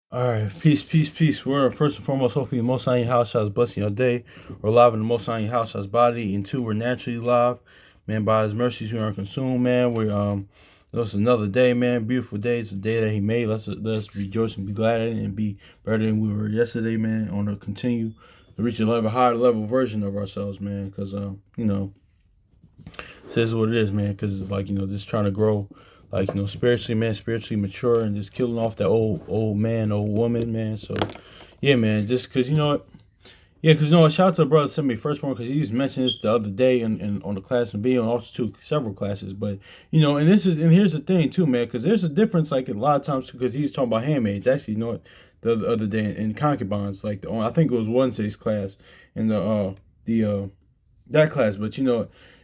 All right, peace, peace, peace. We're first and foremost, hopefully, the Most High in your house shall blessing your day. We're alive in the Most High in your house shall's body, and two, we're naturally alive. Man, by His mercies we aren't consumed. Man, this is another day, man. Beautiful day. It's a day that He made. Let's rejoice and be glad in it, and be better than we were yesterday, man. On to continue to reach a level higher level version of ourselves, man. Because so this is what it is, man. Because just trying to grow, spiritually, man, spiritually mature, and just killing off that old man, old woman, man. So, yeah, man. Just because yeah, because shout out to the brother sent me first one because he just mentioned this the other day in on the class and video and also several classes. But and here's the thing too, man. Because there's a difference, like a lot of times, because he's talking about handmaids. Actually, the other day in concubines, I think it was Wednesday's class in the that class, but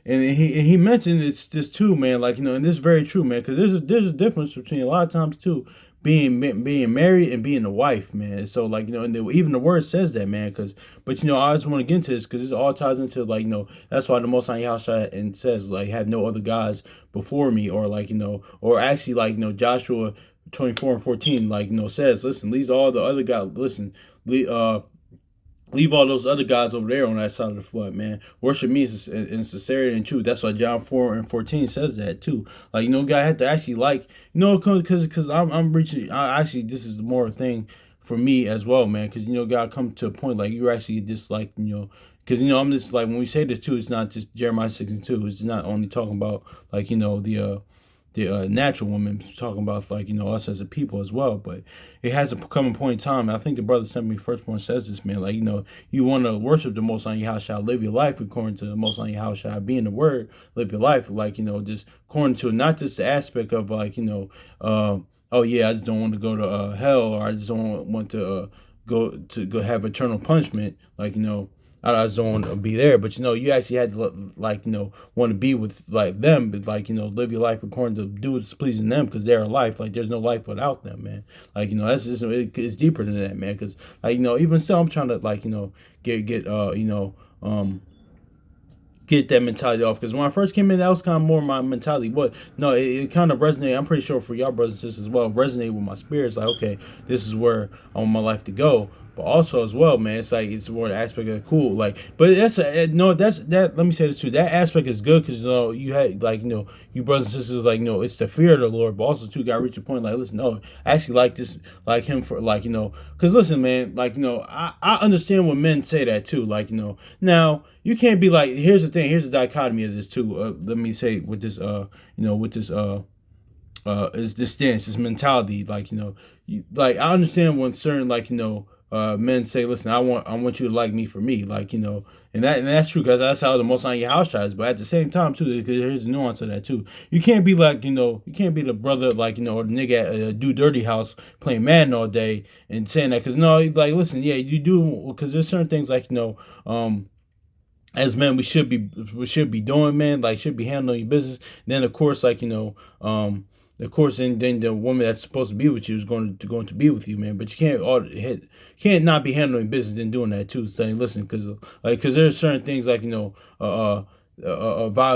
and he mentioned it's this too, man. And this is very true, man, because there's a difference between a lot of times too being married and being a wife, man. So and even the word says that, man. But I just want to get into this because this all ties into that's why the Most High Yahshua and says have no other gods before me, or or actually Joshua 24:14 says, listen, leave all the other gods, leave, leave all those other gods over there on that side of the flood, man. Worship me in sincerity and truth. That's why John 4:14 says that too. God had to actually because I'm reaching. Actually, this is more a thing for me as well, man. Because God come to a point you actually just because I'm just when we say this too, it's not just Jeremiah 6:2. It's not only talking about the natural woman, talking about us as a people as well. But it has to come a point in time. I think the brother sent me first one says this, man. You want to worship the Most High How shall live your life according to the Most High How shall be in the Word, live your life just according to not just the aspect of oh yeah, I just don't want to go to hell, or I just don't want to go have eternal punishment, I just don't want to be there. But you actually had to want to be with them, but live your life according to do what's pleasing them, because they're a life. There's no life without them, man. That's just it's deeper than that, man. Because even still, I'm trying to get get that mentality off, because when I first came in, that was kind of more my mentality. But no, it kind of resonated. I'm pretty sure for y'all brothers and sisters as well, resonated with my spirit. It's okay, this is where I want my life to go. But also as well, man, it's more the aspect of cool. But that's that. Let me say this too. That aspect is good because you had you brothers and sisters it's the fear of the Lord, but also too got to reach a point listen, no, I actually like this, him for because listen, man, I understand when men say that too, now you can't be here's the thing, here's the dichotomy of this too. Let me say with this with this is this stance, this mentality, I understand when certain men say, listen, I want you to like me for me, and that's true, because that's how the Most High house tries. But at the same time too, because here's a nuance of that too. You can't be you can't be the brother or the nigga at a do dirty house playing Madden all day and saying that, because no, listen, yeah, you do, because there's certain things as men we should be doing, man, should be handling your business. Then of course of course, then the woman that's supposed to be with you is going to be with you, man. But you can't not be handling business and doing that too. Saying, listen, because there's certain things value,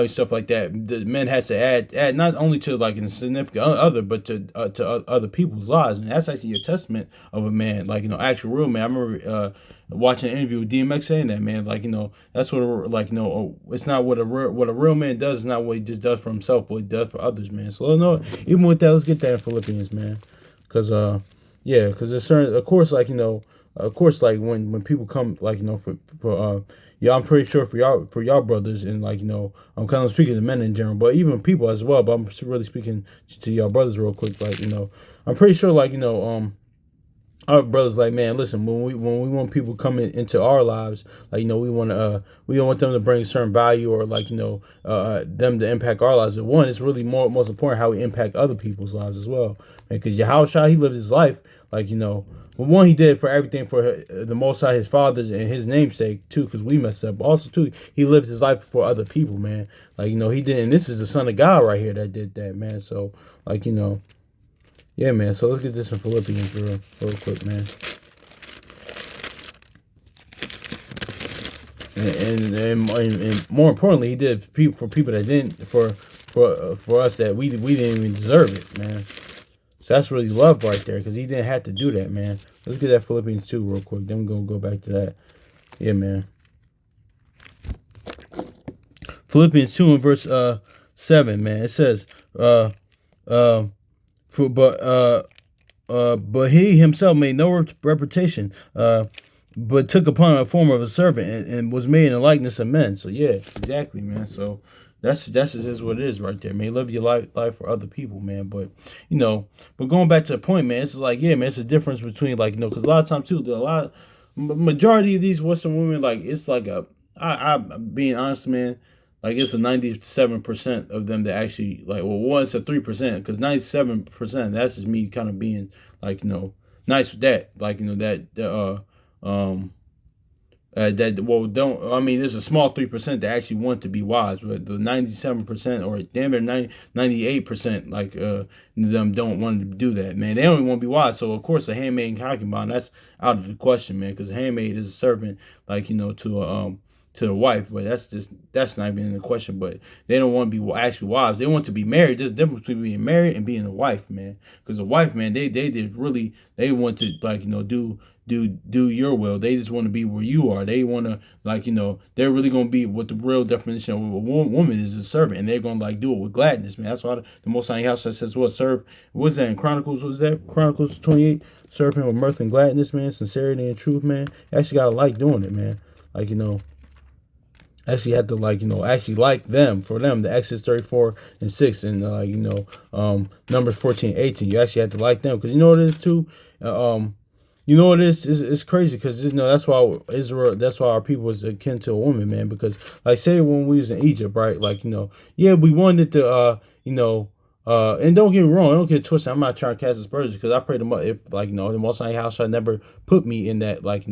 stuff like that. The men has to add not only to a significant other, but to other people's lives, and that's actually a testament of a man, actual real man. I remember watching an interview with DMX saying that, man, that's it's not what a real man does. It's not what he just does for himself, what he does for others, man. So no, even with that, let's get that in Philippians, man, because yeah, because there's certain, of course, of course, when people come, for yeah, I'm pretty sure for y'all brothers, and I'm kind of speaking to men in general, but even people as well. But I'm really speaking to y'all brothers real quick. I'm pretty sure our brothers, man, listen, when we want people coming into our lives, we don't want them to bring certain value, or them to impact our lives. But one, it's really most important how we impact other people's lives as well, because Yahushua, he lived his life well, one, he did for everything for the Most High, his fathers, and his namesake too, because we messed up. But also too, he lived his life for other people, man. He did, and this is the Son of God right here that did that, man. So yeah, man. So let's get this in Philippians real quick, man. And more importantly, he did for people that didn't, for us that we didn't even deserve it, man. So that's really love right there, because he didn't have to do that, man. Let's get that Philippians 2 real quick. Then we're going to go back to that. Yeah, man. Philippians 2 and verse 7, man. It says, for but he himself made no reputation, but took upon a form of a servant, and was made in the likeness of men. So yeah, exactly, man. So that's just what it is right there, man. Live your life for other people, man. But but going back to the point, man, it's like, yeah, man, it's a difference between, like, because a lot of times too, majority of these Western women, like, it's like I'm being honest, man. Like, it's a 97% of them that actually, like, well, it's a 3%, because 97%, that's just me kind of being, like, nice with that. Like, don't, I mean, there's a small 3% that actually want to be wise, but the 97%, or damn near 98%, like, them don't want to do that, man. They only want to be wise. So, of course, a handmaid and concubine, that's out of the question, man, because a handmaid is a servant, like, to the wife, but that's not even in the question. But they don't want to be actually wives. They want to be married. There's a difference between being married and being a wife, man. Because a wife, man, they want to, like, do your will. They just want to be where you are. They want to, like, they're really going to be what the real definition of a woman is, a servant, and they're going to, like, do it with gladness, man. That's why the Most High House says, what, serve, what's that in Chronicles? Was that Chronicles 28? Serve him with mirth and gladness, man, sincerity and truth, man. You actually gotta like doing it, man. Like, actually had to, like, actually like them, for them, the Exodus 34 and 6, and Numbers 14, 18. You actually had to like them, because what it is too. What it is? It's crazy, because that's why Israel, that's why our people is akin to a woman, man. Because, like, say when we was in Egypt, right? Like, yeah, we wanted to and don't get me wrong, I don't get twisted. I'm not trying to cast aspersions, because I pray to, if, like, the Most High House shall never put me in that, like,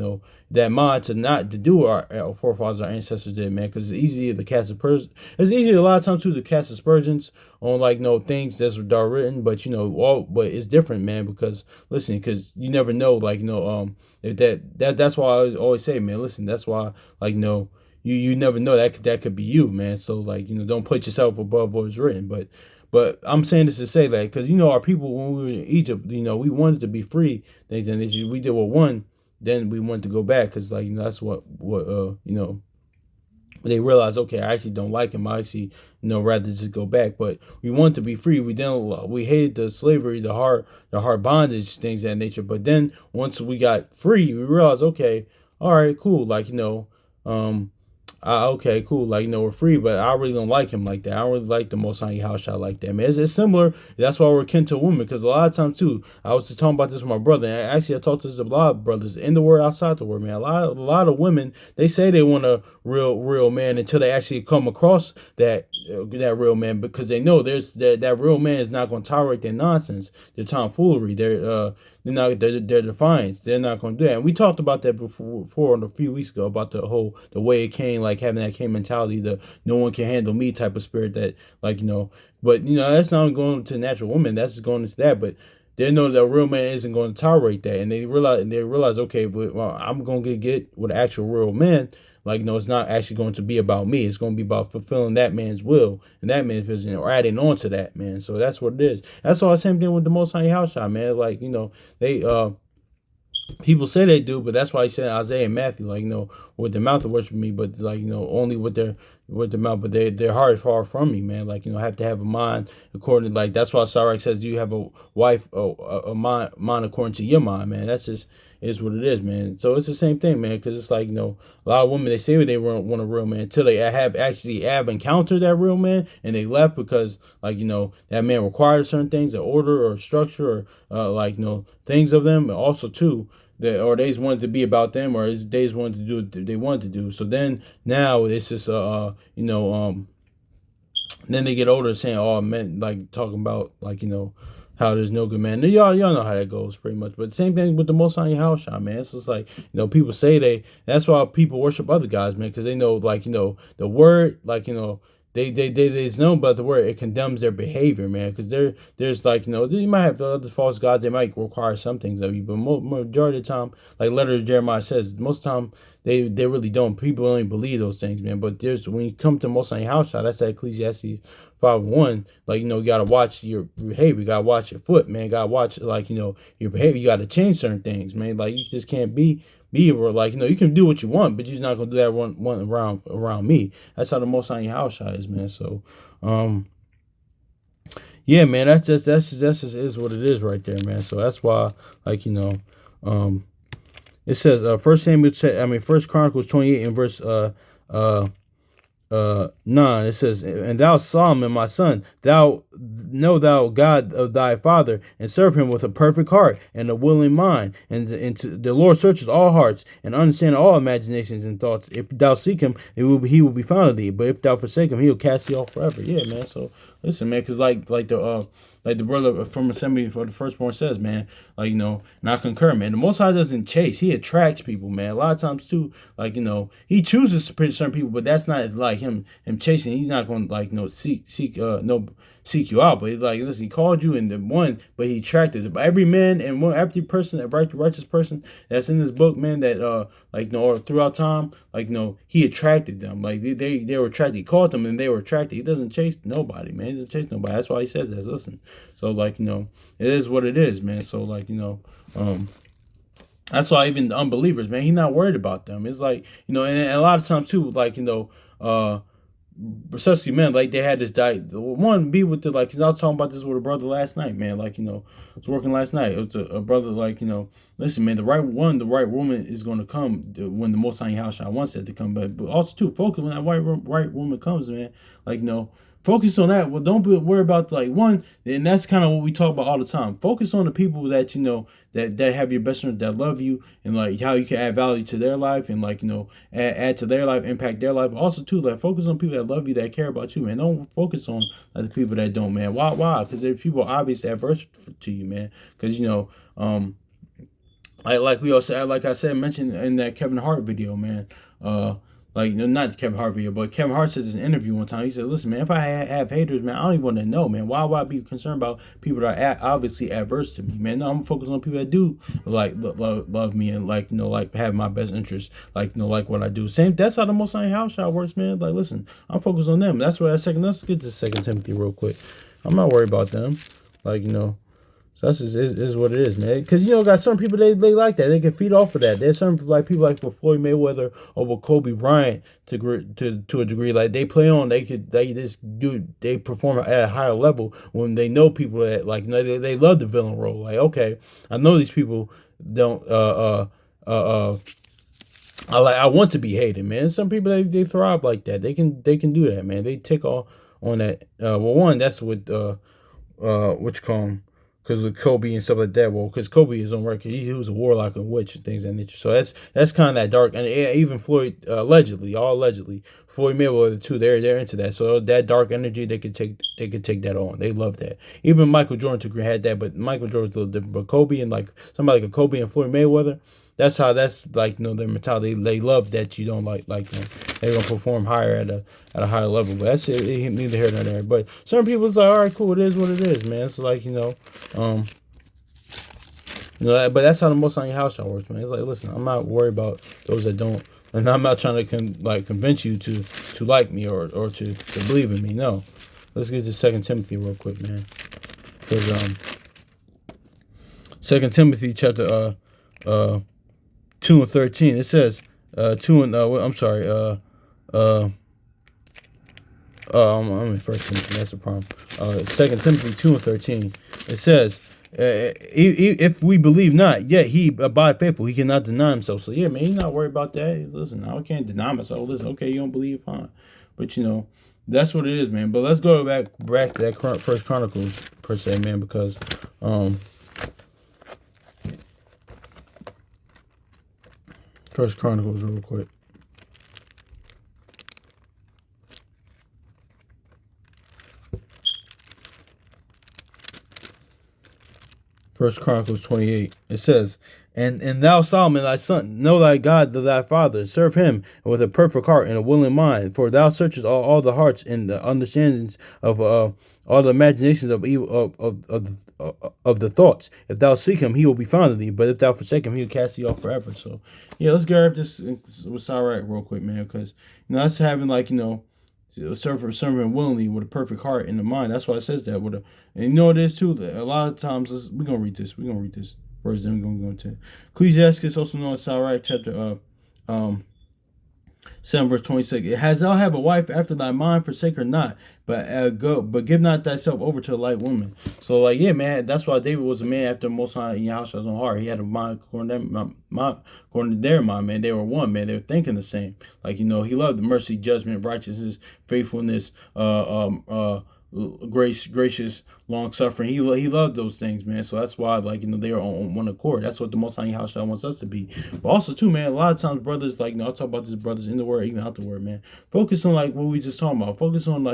that mind to not to do what our forefathers, our ancestors did, man. Because it's easy to cast aspersions. It's easy a lot of times too to cast aspersions on, like, things that's written, but but it's different, man. Because listen, because you never know, like, if that's why I always say, man. Listen, that's why, like, you never know, that could be you, man. So, like, don't put yourself above what was written, But I'm saying this to say that, because our people, when we were in Egypt, we wanted to be free. We did what one, then we wanted to go back, because, like, that's what they realized, okay, I actually don't like him. I actually rather just go back. But we wanted to be free. We hated the slavery, the hard bondage, things of that nature. But then once we got free, we realized, okay, all right, cool, like, okay, cool. Like, we're free, but I really don't like him like that. I don't really like the Most High House shot like that, man. It's similar. That's why we're akin to a woman, because a lot of times too, I was just talking about this with my brother, and actually I talked to this with a lot of brothers in the word, outside the word, man. A lot of women, they say they want a real man until they actually come across that real man, because they know that real man is not going to tolerate their nonsense, their tomfoolery, their defiance. They're not going to do that. And we talked about that before a few weeks ago, about the way it came, like, having that Cain mentality, the no one can handle me type of spirit, that, like, but that's not going to natural woman, that's going into that. But they know that a real man isn't going to tolerate that, and they realize, okay, but I'm going to get with an actual real man. Like, it's not actually going to be about me. It's going to be about fulfilling that man's will and that man's vision, or adding on to that, man. So that's what it is. That's all the same thing with the Most High House shot, man. Like, they people say they do, but that's why he said in Isaiah and Matthew, like, with their mouth to worship me, but, like, only with their mouth, but their heart is far from me, man. Like, have to have a mind according to, like, that's why Sirach says, do you have a wife, a mind according to your mind, man? That's just is what it is, man. So it's the same thing, man, because it's like, a lot of women, they say they want a real man until they have encountered that real man, and they left because, like, that man required certain things, an order or structure, or like, things of them, and also too, or they just wanted to be about them, or they just wanted to do what they wanted to do. So then now it's just then they get older saying, oh, men, like, talking about, like, how there's no good man. Y'all know how that goes pretty much. But same thing with the Most High house shot, man. It's just like, people say that's why people worship other guys, man, because they know, like, the word, like, there's no but the word, it condemns their behavior, man, because there's like, you might have the other false gods, they might require some things of you, but majority of the time, like letter of Jeremiah says, most of the time they really don't. People only believe those things, man. But there's, when you come to Most High house shot, that's that Ecclesiastes 5:1. Like, you gotta watch your behavior, you gotta watch your foot, man. You gotta watch, like, your behavior. You gotta change certain things, man. Like, you just can't be like, you can do what you want, but you're not gonna do that one around me. That's how the Most High house shot is, man. So yeah, man, that's just is what it is right there, man. So that's why, like, it says, First Chronicles 28 and verse 9, it says, and thou Solomon my son, thou God of thy father, and serve him with a perfect heart and a willing mind, and the Lord searches all hearts and understand all imaginations and thoughts. If thou seek him, he will be found of thee, but if thou forsake him, he will cast thee off forever. Yeah, man. So listen, man, because like the brother from Assembly for the Firstborn says, man, like, and I concur, man. The Most High doesn't chase; He attracts people, man. A lot of times too, like, He chooses certain people, but that's not like him chasing. He's not going to, like, seek you out. But like, listen, He called you in the one, but He attracted it. But every man and every person, every righteous person that's in this book, man, that or throughout time, like, He attracted them. Like, they were attracted. He called them and they were attracted. He doesn't chase nobody, man. He doesn't chase nobody. That's why He says that. Listen. So, like, it is what it is, man. So, like, that's why even the unbelievers, man, He's not worried about them. It's like, and a lot of times too, like, especially men, like, they had this diet. One be with the, like, cause I was talking about this with a brother last night, man. Like, I was working last night. It was a brother, like, listen, man, the right woman is going to come when the Most High house shall wants it to come, but also too, focus when that right woman comes, man. Like, focus on that. Well, don't worry about, like, one, and that's kind of what we talk about all the time. Focus on the people that that have your best interest, that love you, and like how you can add value to their life, and like add to their life, impact their life. But also too, like, focus on people that love you, that care about you, man. Don't focus on the people that don't, man. Why? Because there's people obviously adverse to you, man. Because like we all said, like I said, mentioned in that Kevin Hart video, man. Like, not Kevin Hart video, but Kevin Hart said in an interview one time, he said, listen, man, if I have haters, man, I don't even want to know, man. Why would I be concerned about people that are obviously adverse to me, man? No, I'm focused on people that do, like, love me, and, like, like, have my best interest, like, like what I do. That's how the Most High house shot works, man. Like, listen, I'm focused on them. That's what let's get to 2 Timothy real quick. I'm not worried about them. Like, so that's just is what it is, man. Because, got some people, they like that. They can feed off of that. There's some, like, people like with Floyd Mayweather or with Kobe Bryant to a degree. Like, they play on. They perform at a higher level when they know people that, like, they love the villain role. Like, okay, I know these people don't I want to be hated, man. Some people, they thrive like that. They can do that, man. They take all on that. Well, one, that's what what you call 'em. Because with Kobe and stuff like that, well, because Kobe is on record, he was a warlock and witch and things of that nature. So that's kind of that dark, and even Floyd, allegedly, Floyd Mayweather too, they're into that. So that dark energy, they could take that on. They love that. Even Michael Jordan had that, but Michael Jordan's a little different. But Kobe and, like, somebody like a Kobe and Floyd Mayweather, that's like, their mentality. They love that you don't like them. They're gonna perform higher at a higher level. But that's it. Neither here nor there. But some people, it's like, all right, cool. It is what it is, man. It's like, but that's how the Most High house shall works, man. It's like, listen, I'm not worried about those that don't, and I'm not trying to convince you to like me or to believe in me. No, let's get to 2 Timothy real quick, man. Because 2 Timothy chapter 2 and 13, it says 2 and I'm sorry, I'm in 1 Timothy, that's the problem. 2 Timothy 2 and 13, it says, if we believe not, yet he abide faithful, he cannot deny himself. So yeah, man, he's not worried about that. Listen, I can't deny myself. Listen, okay, you don't believe, fine. But that's what it is, man. But let's go back to that First Chronicles per se, man, because First Chronicles real quick. First Chronicles 28. It says, and thou, Solomon, thy son, know thy God, thy father, serve him with a perfect heart and a willing mind. For thou searchest all the hearts and the understandings of all the imaginations of evil of the thoughts. If thou seek him, he will be found of thee. But if thou forsake him, he will cast thee off forever. So yeah, let's grab this with Sirach real quick, man, because that's having serving willingly with a perfect heart and a mind. That's why it says that. And it is too. A lot of times, we're gonna read this. We're gonna read this first. Then we're gonna go into Ecclesiastes, also known as Sirach, chapter 7 verse 26. Has thou have a wife after thy mind, forsake her not, but give not thyself over to a light woman. So yeah, man, that's why David was a man after Most High and Yahushua's own heart. He had a mind according to their mind, man. They were one, man. They were thinking the same. He loved the mercy, judgment, righteousness, faithfulness, gracious, long suffering. He loved those things, man. So that's why, they are on one accord. That's what the Most High Yahushua wants us to be. But also too, man, a lot of times brothers, I'll talk about this, brothers in the word, even out the word, man. Focus on what we just talking about. Focus on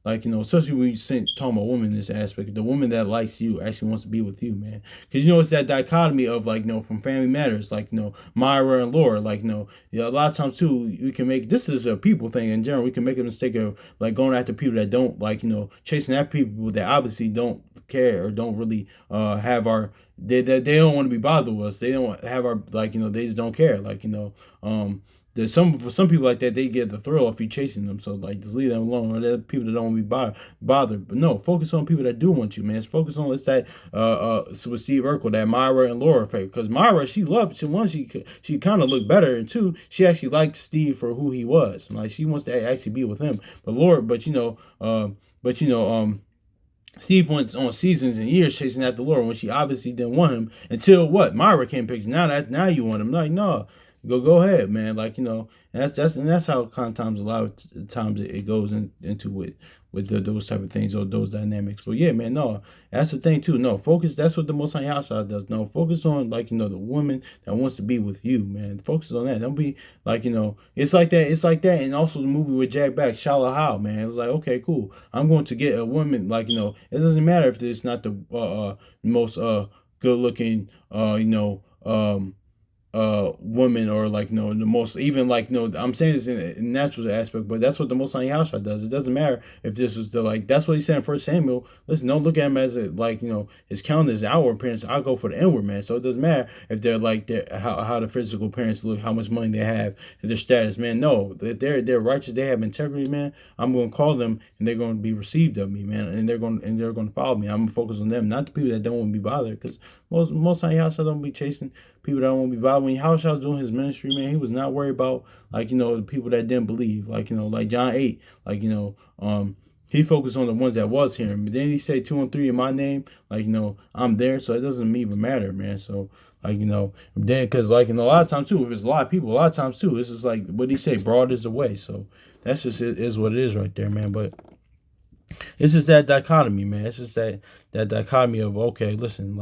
especially when you talking about women in this aspect. The woman that likes you actually wants to be with you, man. Because it's that dichotomy of from Family Matters, Myra and Laura. A lot of times too, we can make this is a people thing in general. We can make a mistake of going after people that don't chasing after people that obviously don't care or don't really have our they don't want to be bothered with us. They don't have our they just don't care. There's for some people like that, they get the thrill if you chasing them. So just leave them alone. Or there are people that don't want to be bothered. But no, focus on people that do want you, man. Focus on so with Steve Urkel, that Myra and Laura fake. Because Myra, she kind of looked better, and two, she actually liked Steve for who he was. She wants to actually be with him. But Laura, Steve went on seasons and years chasing after Laura when she obviously didn't want him until Myra came picture. Now you want him. No. Go ahead, man. And that's how a lot of times it goes into with those type of things or those dynamics. But yeah, man, no, that's the thing too. No, focus. That's what the Most High Yahshua does. No, focus on the woman that wants to be with you, man. Focus on that. Don't be it's like that. It's like that. And also the movie with Jack Black, Shallow How, man. It was okay, cool. I'm going to get a woman. It doesn't matter if it's not the most good looking woman or the most even I'm saying this in a natural aspect, but that's what the Most High Yahshua does. It doesn't matter if this was that's what he said in 1 Samuel. Listen, don't look at him as his countenance, his outward appearance. I'll go for the inward, man. So it doesn't matter if they're how the physical appearance look, how much money they have, their status, man. No, if they're righteous, they have integrity, man. I'm going to call them and they're going to be received of me, man, and they're going to follow me. I'm going to focus on them, not the people that don't want to be bothered, because most High Yahshua don't be chasing people that don't want to be bothered. When Yahshua was doing his ministry, man, he was not worried about the people that didn't believe, John 8, he focused on the ones that was hearing. But then he said 2 and 3 in my name, I'm there, so it doesn't even matter, man. So then because a lot of times too, if it's a lot of people, a lot of times too, it's just what did he say, broad is the way. So that's just is what it is right there, man. But it's just that dichotomy, man. It's just that dichotomy of, okay, listen,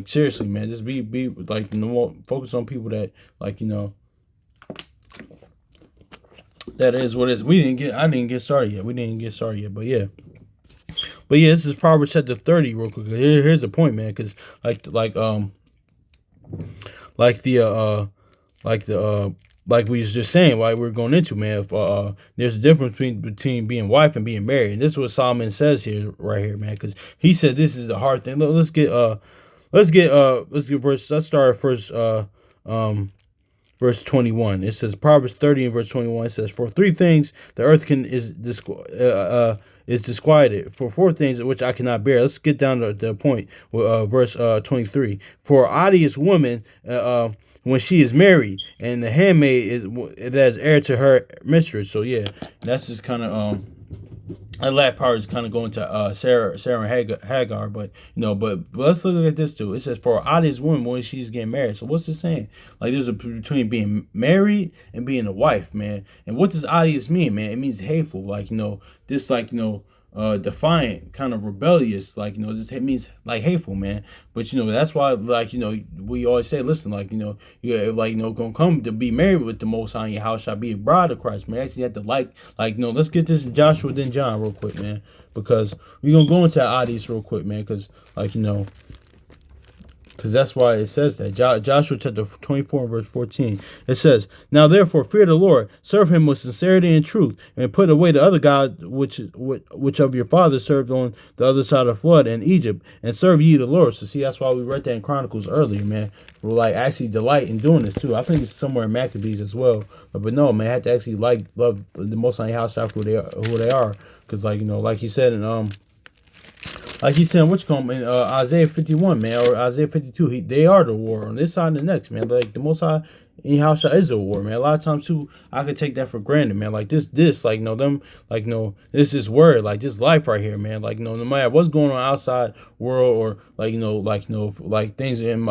seriously, man, just be focus on people that that is what it is. I didn't get started yet. But yeah, this is Proverbs chapter 30 real quick. Here's the point, man, because like we was just saying, we're going into, man, there's a difference between being wife and being married. And this is what Solomon says here, right here, man, because he said this is a hard thing. Let's start at first, verse 21. It says, Proverbs 30 and verse 21, it says, for 3 things the earth is disquieted, for 4 things which I cannot bear. Let's get down to the point with verse 23. For odious woman, when she is married, and the handmaid is heir to her mistress. So yeah, that's just kind of that last part is kind of going to Sarah and Hagar, but let's look at this too. It says, for odious woman when she's getting married. So what's it saying? There's a between being married and being a wife, man. And what does odious mean, man? It means hateful, defiant, kind of rebellious, just it means hateful, man. But that's why we always say, listen, gonna come to be married with the Most High, your house shall be a bride of Christ, man. Actually, you have to let's get this in Joshua then John real quick, man, because we're gonna go into odious real quick, man, because Because that's why it says that. Joshua chapter 24 and verse 14. It says, "Now therefore fear the Lord, serve him with sincerity and truth, and put away the other God which of your fathers served on the other side of the flood in Egypt, and serve ye the Lord." So see, that's why we read that in Chronicles earlier, man. We're like actually delight in doing this too. I think it's somewhere in Maccabees as well. But no, man, I had to actually love the Most High house for who they are. Because like he said in what you call in Isaiah 51, man, or Isaiah 52, they are the war on this side and the next, man. Like the Most High in house is the war, man. A lot of times too, I could take that for granted, man. Like this, this is word, like this life right here, man. Like no matter what's going on outside world or like things in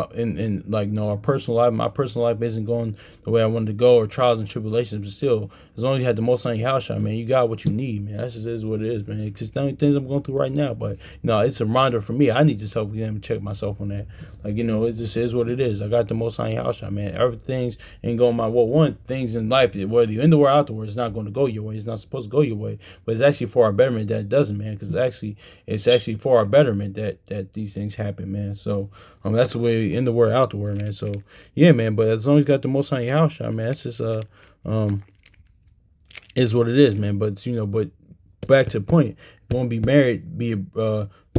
our personal life. My personal life isn't going the way I wanted to go, or trials and tribulations, but still, as long as you had the Most High in your house, man, you got what you need, man. That just is what it is, man. It's just the only things I'm going through right now, but it's a reminder for me. I need to check myself on that. Like it just is what it is. I got the Most High in your house, man. Everything's ain't going my way. One things in life, whether you're in the world or out the world, it's not going to go your way. It's not supposed to go your way, but it's actually for our betterment that it doesn't, man. Because it's actually for our betterment that these things happen, man. So that's the way in the world, out the world, man. So yeah, man. But as long as you got the Most High in your house, man, that's just is what it is, man. But but back to the point, if you want to be married, be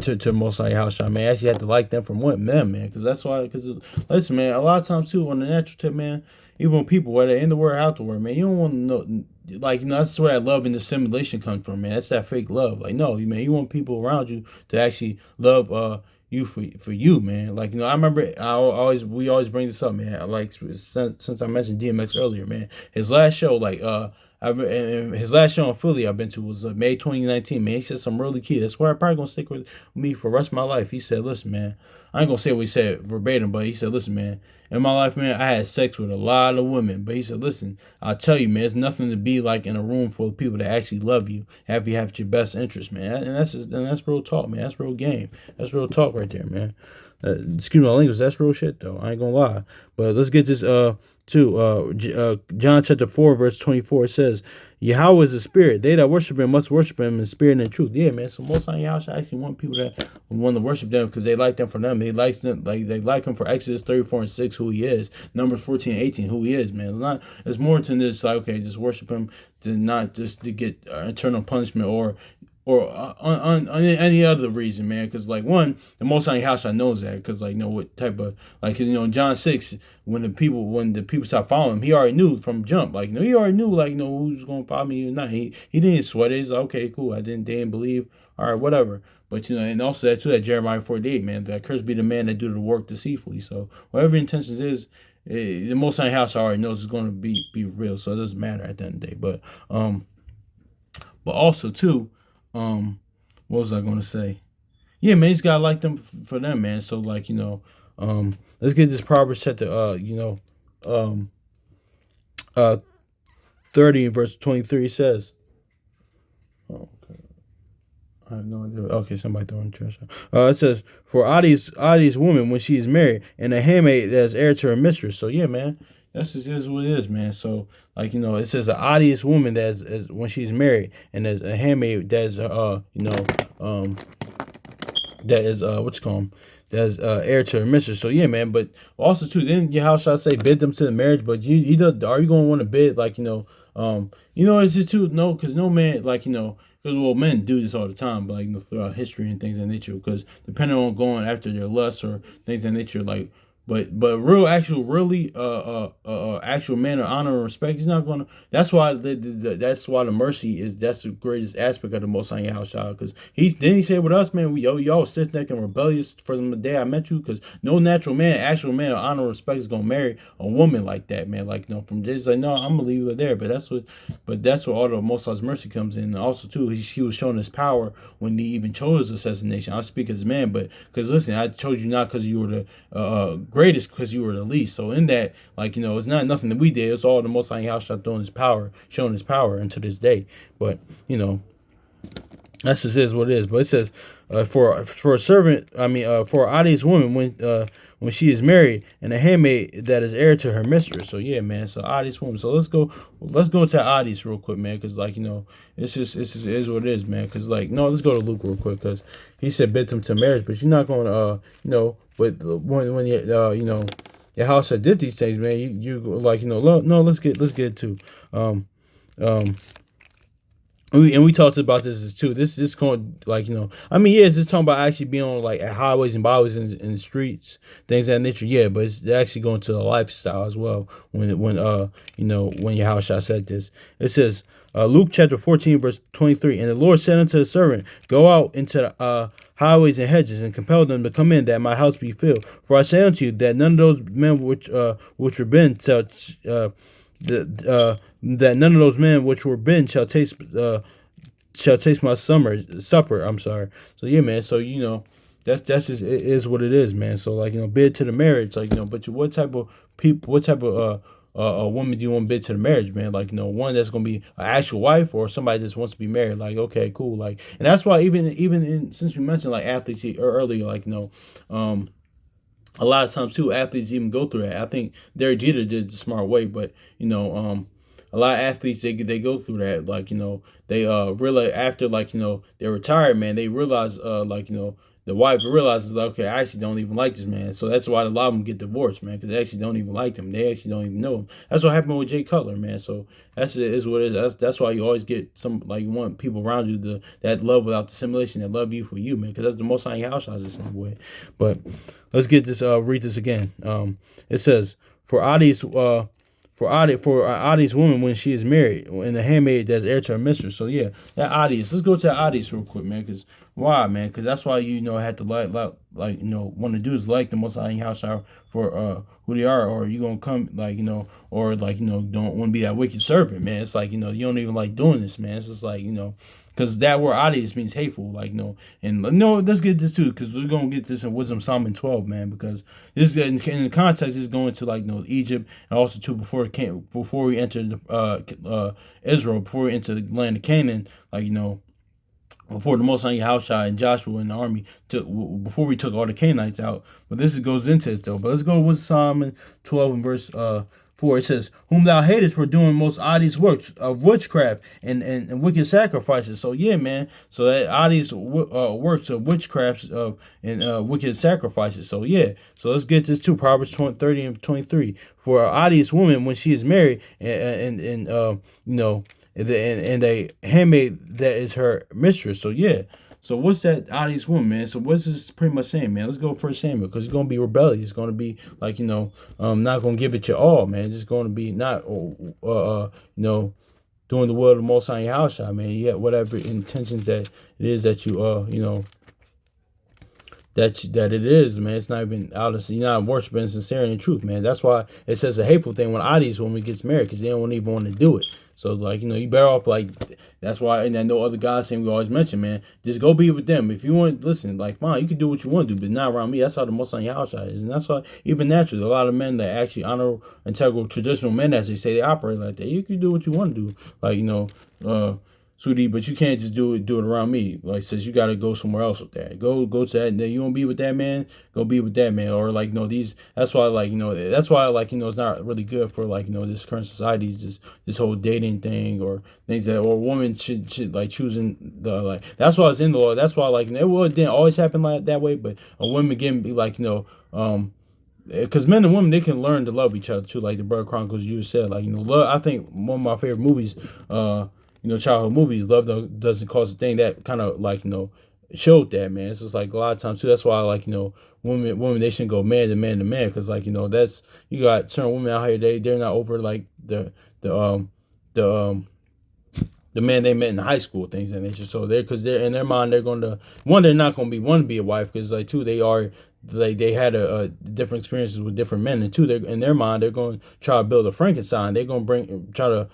to Most High house, man. Actually, have to like them from what them, man. Because that's why. Because listen, man. A lot of times too, on the natural tip, man. Even when people, whether in the world or out the world, man, you don't want to know. Like that's where that love and dissimulation comes from, man. That's that fake love. Like no, man, you want people around you to actually love you for you, man. Like I remember we always bring this up, man. Like since I mentioned DMX earlier, man. His last show, his last show in Philly I've been to was May 2019, man. He said some really key. That's where I'm probably gonna stick with me for the rest of my life. He said, "Listen, man, I ain't gonna say what he said verbatim, but he said, listen, man, in my life, man, I had sex with a lot of women. But he said, listen, I'll tell you, man, it's nothing to be like in a room full of people that actually love you, have your best interest, man." And that's real talk, man. That's real game. That's real talk right there, man. Excuse my language. That's real shit, though. I ain't gonna lie. But let's get this John chapter 4 verse 24. It says, "Yahweh is a spirit. They that worship him must worship him in spirit and in truth." Yeah, man. So most of y'all should actually want people that want to worship them because they like them for them. They like him for Exodus 34 and 6, who he is. Numbers 14 and 18, who he is, man. It's more than this. Like, okay, just worship him to not just to get eternal punishment or on any other reason, man. Because like one, the Most High house I knows that because what type of because in John 6 when the people stopped following him, he already knew from jump. He already knew who's gonna follow me or not. He didn't sweat it. He's like, okay, cool. They didn't believe. All right, whatever. But and also that Jeremiah 48, man. That cursed be the man that do the work deceitfully. So whatever intentions is. The Most High house already knows it's going to be real, so it doesn't matter at the end of the day. But also too, what was I going to say? Yeah, man, he's got to like them for them, man. So let's get this Proverbs chapter 30 verse 23 says. Oh, okay. I have no idea. Okay, somebody throwing the trash out. It says, "For Odious woman when she is married, and a handmaid that is heir to her mistress." So yeah, man, that's just is what it is, man. So it says an odious woman that is when she's married, and there's a handmaid that is that is what you call them, that's heir to her mistress. So yeah, man. But also too, then how should I say bid them to the marriage? But are you going to want to bid it's just too because no man because men do this all the time, but throughout history and things of nature. Because depending on going after their lust or things of nature, but real actual man of honor and respect, he's not gonna. That's why the mercy is. That's the greatest aspect of the Most High house, child. Because he said with us, man, y'all stiff necked and rebellious from the day I met you. Because no actual man of honor and respect is gonna marry a woman like that, man. From just no, I'm gonna leave her there. But that's what all the Most High's mercy comes in. And also too, he was showing his power when he even chose assassination. I speak as a man, but because listen, I chose you not because you were the greatest, because you were the least. So in that, it's not nothing that we did. It's all the Most High house showing his power into this day. But that's just is what it is. But it says for a servant, for an odious woman when she is married, and a handmaid that is heir to her mistress. So yeah, man. So odious woman. So let's go to odious real quick, man. Because it's just is what it is, man. Because let's go to Luke real quick, because he said bid them to marriage, but you're not going to but when your house that did these things, man, you like, no, let's get to um we talked about this too. This going, like, I mean, yeah, it's just talking about actually being on, like, at highways and byways in the streets, things of that nature. Yeah, but it's actually going to the lifestyle as well. When your house shall said this, it says, Luke chapter 14 verse 23, and the Lord said unto the servant, go out into the highways and hedges and compel them to come in, that my house be filled. For I say unto you that none of those men which were bidden that none of those men which were bidden shall taste my supper. I'm sorry. So yeah, man. So that's just, it is what it is, man. So, like, bid to the marriage, like, but what type of people, what type of a woman do you want to bid to the marriage, man? Like, one that's gonna be an actual wife, or somebody that just wants to be married. Like, okay, cool. Like, and that's why since we mentioned, like, athletes earlier, like, a lot of times too, athletes even go through that. I think Derek Jeter did the smart way, but a lot of athletes, they go through that. Like, they realize after, like, they're retired, man. They realize the wife realizes, like, okay, I actually don't even like this man. So that's why a lot of them get divorced, man, because they actually don't even like him. They actually don't even know him. That's what happened with Jay Cutler, man. So that's it, is what it is. That's why you always get some, like, you want people around you that love without dissimulation, that love you for you, man, because that's the most high house shots the same way. But let's get this. Read this again. It says, for Odious woman when she is married, and the handmaid that's heir to her mistress. So yeah, that Odious. Let's go to that Odious real quick, man. Because why, man? Because that's why have to want to do is like the most high house for who they are, or you gonna come, like, or, like, don't want to be that wicked servant, man. It's like, you don't even like doing this, man. It's just like, because that word odious means hateful, like, and let's get this too, because we're gonna get this in Wisdom Psalm 12, man, because this in the context is going to, like, Egypt, and also too before we entered Israel, before we entered the land of Canaan, like, before the Most High Yahushua and Joshua and the army before we took all the Canaanites out. But this goes into it though. But let's go with Psalm 12 and verse 4. It says, whom thou hatest for doing most odious works of witchcraft and wicked sacrifices. So yeah, man. So that odious works of witchcraft and wicked sacrifices. So yeah. So let's get this too. Proverbs 30 and 23. For an odious woman when she is married and a handmaid that is her mistress. So yeah. So what's that odious woman, man? So what's this pretty much saying, man? Let's go for Samuel, because it's gonna be rebellious. It's gonna be like, not gonna give it your all, man. It's just gonna be not doing the will of the Most High House, man. Yeah, whatever intentions that it is that you that it is, man. It's not even out of, you're not worshiping sincerity and truth, man. That's why it says a hateful thing when odious when we gets married, because they don't even want to do it. So, like, you better off, like, that's why, and I know other guys saying, we always mention, man, just go be with them. If you want, listen, like, fine, you can do what you want to do, but not around me. That's how the Most High Yahushua is. And that's why, even naturally, a lot of men that actually honor integral traditional men, as they say, they operate like that. You can do what you want to do. Like, sweetie, but you can't just do it around me. Like, says you got to go somewhere else with that. Go to that. You want to be with that man? Go be with that man. Or, like, that's why, like, that's why, like, it's not really good for, like, this current society, this whole dating thing, or things that, or women should like choosing the, like, that's why it's in the law. That's why, like, it didn't always happen like that way, but a woman can be like, because men and women, they can learn to love each other too, like the Blood Chronicles you said, like, love. I think one of my favorite movies, childhood movies, Love Doesn't Cost a Thing, that kind of, like, showed that, man. It's just like a lot of times too. That's why, like, women they shouldn't go man to man to man, because, like, that's, you got certain women out here, they're not over, like, the man they met in high school, things of that nature. So because they're in their mind, they're going to, one, they're not going to be a wife, because, like, two, they had a different experiences with different men, and two, they're in their mind, they're going to try to build a Frankenstein. They're going to try to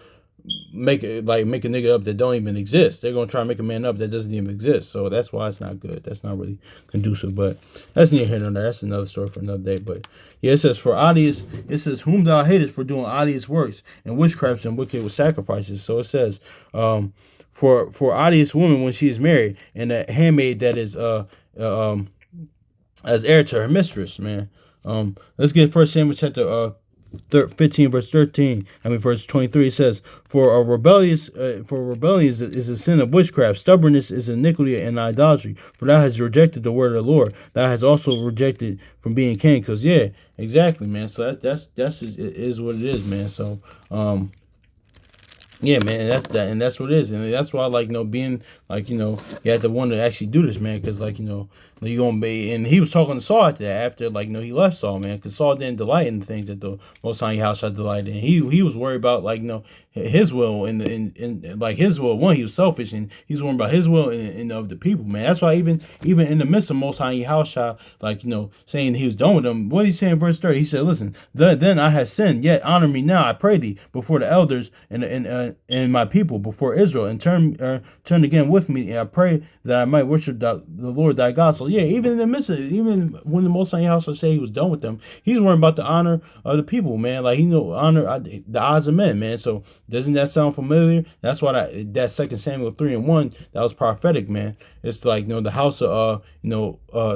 make a nigga up that don't even exist. They're gonna try to make a man up that doesn't even exist. So that's why it's not good. That's not really conducive. But that's neither here nor there. That's another story for another day. But yeah, it says, for odious, it says, whom thou hatest for doing odious works and witchcrafts and wicked with sacrifices. So it says, for odious woman when she is married, and a handmaid that is as heir to her mistress, man. Let's get 1 Samuel chapter 15 verse 13. Verse 23, it says, For rebellious is a sin of witchcraft. Stubbornness is iniquity and idolatry. For thou hast rejected the word of the Lord. Thou hast also rejected from being king. Because yeah, exactly, man. So that's is what it is, man. So yeah, man, and that's what it is, and that's why, like, being like, you had to want to actually do this, man, because, like, you gonna be, and he was talking to Saul after, like, he left Saul, man, because Saul didn't delight in the things that the Most High House had delighted in. He was worried about, like, his will and like his will. One, he was selfish, and he's worried about his will and of the people, man. That's why even in the midst of Most High House, like, saying he was done with them, what he's saying in verse 30, he said, listen, then I have sinned, yet honor me now, I pray thee, before the elders and my people, before Israel, and turn again with me, and I pray that I might worship the Lord thy God. So yeah, even in the midst of, even when the Most High House say he was done with them, he's worried about the honor of the people, man. Like, honor the odds of men, man. So doesn't that sound familiar? That's why that 2 Samuel 3:1, that was prophetic, man. It's like, the house of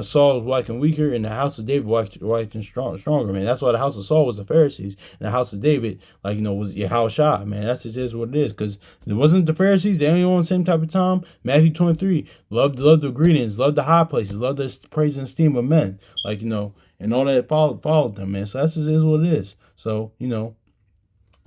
Saul was waxing weaker, and the house of David waxing stronger, man. That's why the house of Saul was the Pharisees, and the house of David, like, was Yahushua, man. That's just is what it is, because it wasn't the Pharisees. They only on the same type of time. Matthew 23, loved the greetings, loved the high places, loved the praise and esteem of men, like, and all that followed them, man. So that's just is what it is. So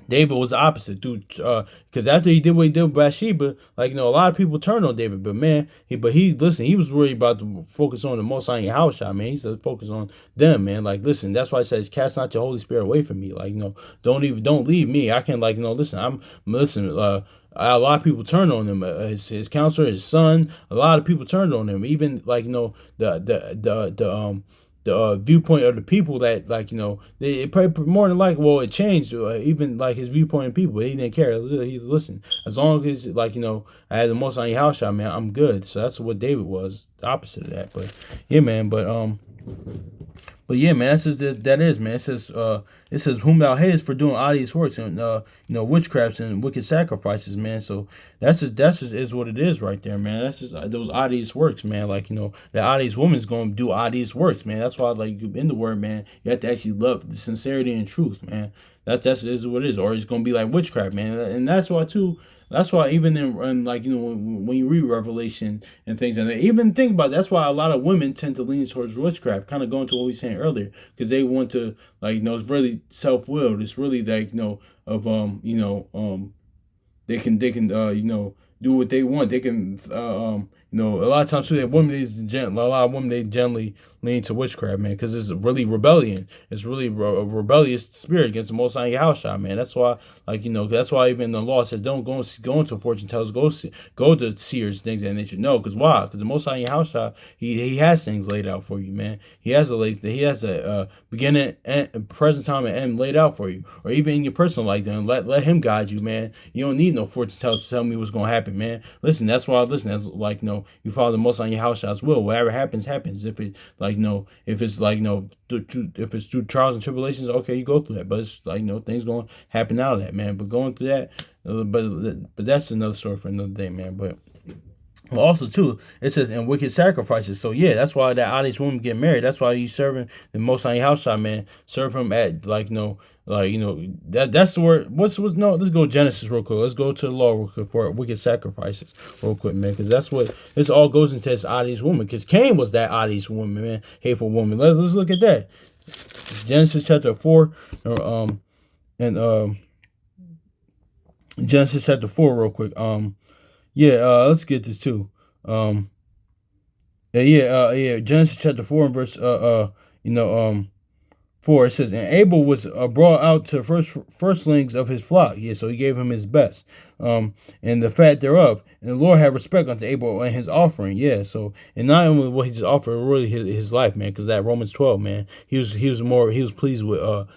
David was the opposite, dude. Because after he did what he did with Bathsheba, like, a lot of people turned on David. But man, he was worried about to focus on the Most High house, man. He said focus on them, man. Like, listen, that's why it says, cast not your Holy Spirit away from me. Like, don't leave me. I can, like, listen. A lot of people turned on him. His counselor, his son. A lot of people turned on him. Even, like, the viewpoint of the people that, like, they probably more than like, well, it changed, even like his viewpoint of people. He didn't care. He listened, as long as, like, I had the Most High house shot, man, I'm good. So that's what David was, the opposite of that. But yeah, man. But yeah, man, that is, man. It says whom thou hatest for doing odious works and witchcrafts and wicked sacrifices, man. So that's just is what it is right there, man. That's just those odious works, man. Like, the odious woman's gonna do odious works, man. That's why, like, in the word, man, you have to actually love the sincerity and truth, man. That's is what it is, or it's gonna be like witchcraft, man. And that's why too. That's why even in like, when you read Revelation and things like that, even think about it, that's why a lot of women tend to lean towards witchcraft, kind of going to what we were saying earlier, because they want to, like, it's really self-willed. It's really like, they can do what they want. They can a lot of times too, a lot of women, they generally lean to witchcraft, man, because it's really rebellion. It's really a rebellious spirit against the Most High house shot, man. That's why, like, that's why even the law says don't go into fortune tellers, go to seers, things that nature. No, because why? Because the Most High house shot, he has things laid out for you, man. He has a beginning, and present time, and end laid out for you, or even in your personal life. Then let him guide you, man. You don't need no fortune tellers to tell me what's gonna happen, man. Listen, that's that's like, you follow the Most High house shot's will. Whatever happens, happens. If it, like, if it's like, if it's through trials and tribulations, okay, you go through that. But it's like, things gonna happen out of that, man. But going through that, but that's another story for another day, man. But also too, it says, and wicked sacrifices. So yeah, that's why that odious woman get married. That's why you serving the Most High house shot, man. Serve him at, like, that's the word. Let's go Genesis real quick. Let's go to the law real quick for wicked sacrifices real quick, man, because that's what this all goes into, this odious woman, because Cain was that odious woman, man, hateful woman. Let's look at that. Genesis chapter 4, Genesis chapter 4 real quick. Let's get this too. Genesis chapter 4 and verse 4, it says, and Abel was brought out to firstlings of his flock. Yeah, so he gave him his best, and the fat thereof. And the Lord had respect unto Abel and his offering. Yeah, so, and not only what he just offered, really his life, man, because that Romans 12, man, he was pleased with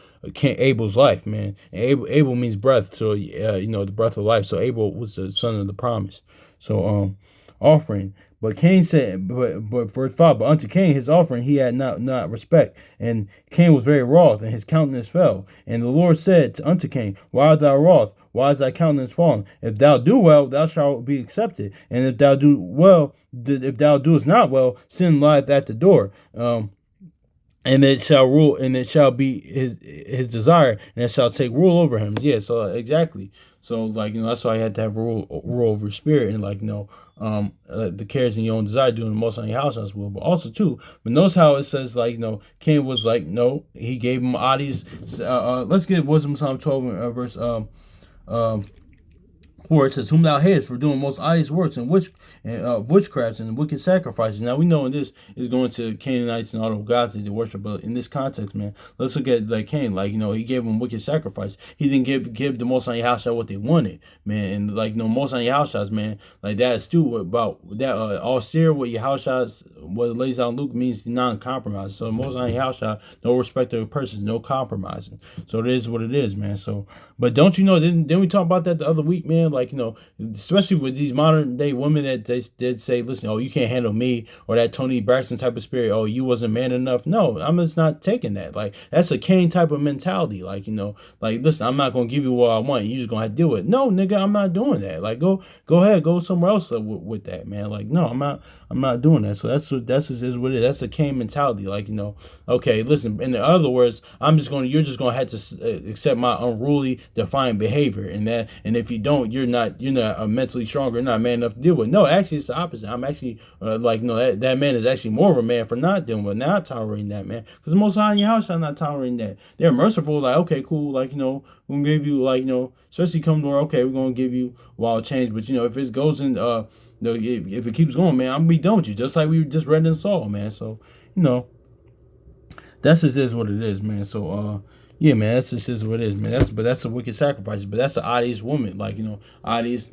Abel's life, man. And Abel means breath, so the breath of life. So Abel was the son of the promise. So offering. But Cain said, but verse 5, but unto Cain his offering he had not respect. And Cain was very wroth, and his countenance fell. And the Lord said unto Cain, why art thou wroth? Why is thy countenance fallen? If thou do well, thou shalt be accepted. And if thou doest not well, sin lieth at the door. and it shall rule, and it shall be his desire, and it shall take rule over him. Yeah, so exactly. So like that's why I had to have rule over spirit, and the cares in your own desire, doing the most on your house as well. But also too, but notice how it says Cain was like no, he gave him Odious. Let's get Wisdom Psalm 12 verse um where it says, "Whom thou hatest for doing most odious works and witchcrafts and wicked sacrifices." Now we know in this is going to Canaanites and all the gods that they worship, but in this context, man, let's look at like Cain. He gave them wicked sacrifice. He didn't give the Most High Yahshua what they wanted, man. And Most High Yahshua's, man, like that astute about that austere what Yahshua's what it lays out in Luke means non-compromise. So Most High Yahshua, no respect of persons, no compromising. So it is what it is, man. So, but don't you know? Didn't we talk about that the other week, man? Especially with these modern day women that they did say, listen, oh, you can't handle me, or that Tony Braxton type of spirit, oh, you wasn't man enough. No, I'm just not taking that. Like, that's a Cain type of mentality. Listen, I'm not gonna give you what I want. You just gonna have to deal with it. No, nigga, I'm not doing that. Like, go ahead, go somewhere else with that, man. Like, no, I'm not doing that. So that's just is what it is. That's a Cain mentality. Okay, listen. In other words, you're just gonna have to accept my unruly, defiant behavior, and if you don't, you're not mentally stronger, you're not man enough to deal with. No, actually, it's the opposite. I'm actually that man is actually more of a man for not dealing with, not tolerating that, man. Because most High in your house are not tolerating that. They're merciful. Like, okay, cool. We're gonna give you especially come to where, okay, we're gonna give you wild change, but if it goes in if it keeps going, man, I'm gonna be done with you. Just like we just read in Saul, man. So that's just is what it is, man. So yeah, man, that's just is what it is, man. That's a wicked sacrifice. But that's an odious woman. Odious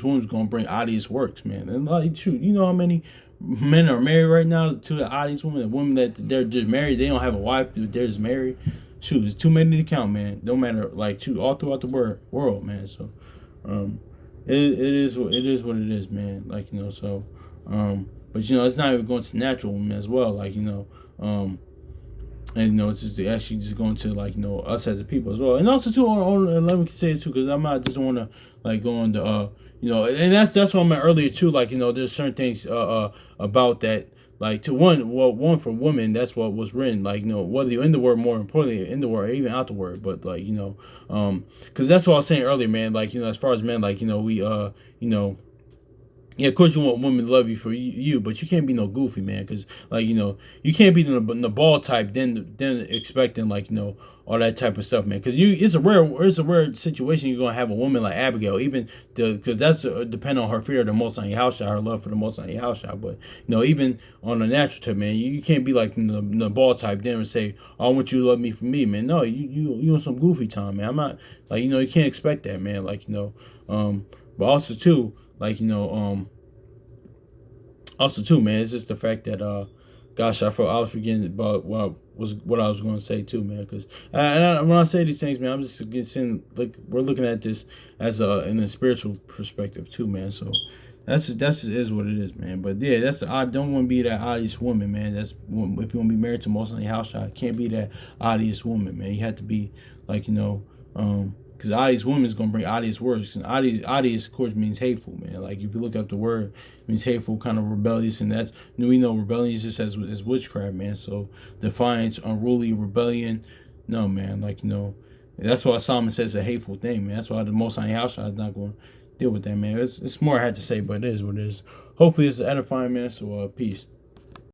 woman's gonna bring odious works, man. And shoot, you know how many men are married right now to the odious woman? The woman that they're just married, they don't have a wife, they're just married. Shoot, it's too many to count, man. No matter shoot, all throughout the world, man. So it is what it is, man. But it's not even going to natural women as well. And it's just actually just going to us as a people as well, and also too on let me say it too, because I'm not just want to go on the and that's what I meant earlier too. There's certain things about that, one for women, that's what was written, whether you're in the word, more importantly in the word, or even out the word, but because that's what I was saying earlier, man. As far as men, we yeah, of course you want women to love you for you, but you can't be no goofy, man. Because you can't be the ball type, then expecting all that type of stuff, man. Because it's a rare situation you're gonna have a woman like Abigail, even because that's depend on her fear of the Most High Yahshua, her love for the Most High Yahshua. But even on the natural type, man, you can't be like the ball type then and say, oh, I want you to love me for me, man. No, you on some goofy time, man. I'm not you can't expect that, man. But also too. Also too, man, it's just the fact that gosh, I was forgetting about what I was going to say too, man. Because when I say these things, man, I'm just getting we're looking at this as in a spiritual perspective too, man. So that's just is what it is, man. But yeah, I don't want to be that odious woman, man. That's if you want to be married to most of the house, I can't be that odious woman, man. You have to be because odious woman is gonna bring odious words, and odious of course means hateful, man. If you look up the word, it means hateful, kind of rebellious, and we know rebellion is just as witchcraft, man. So defiance, unruly, rebellion, no, man. That's why Solomon says a hateful thing, man. That's why the Most High House is not going to deal with that, man. It's more I had to say, but it is what it is. Hopefully it's edifying, man. So peace.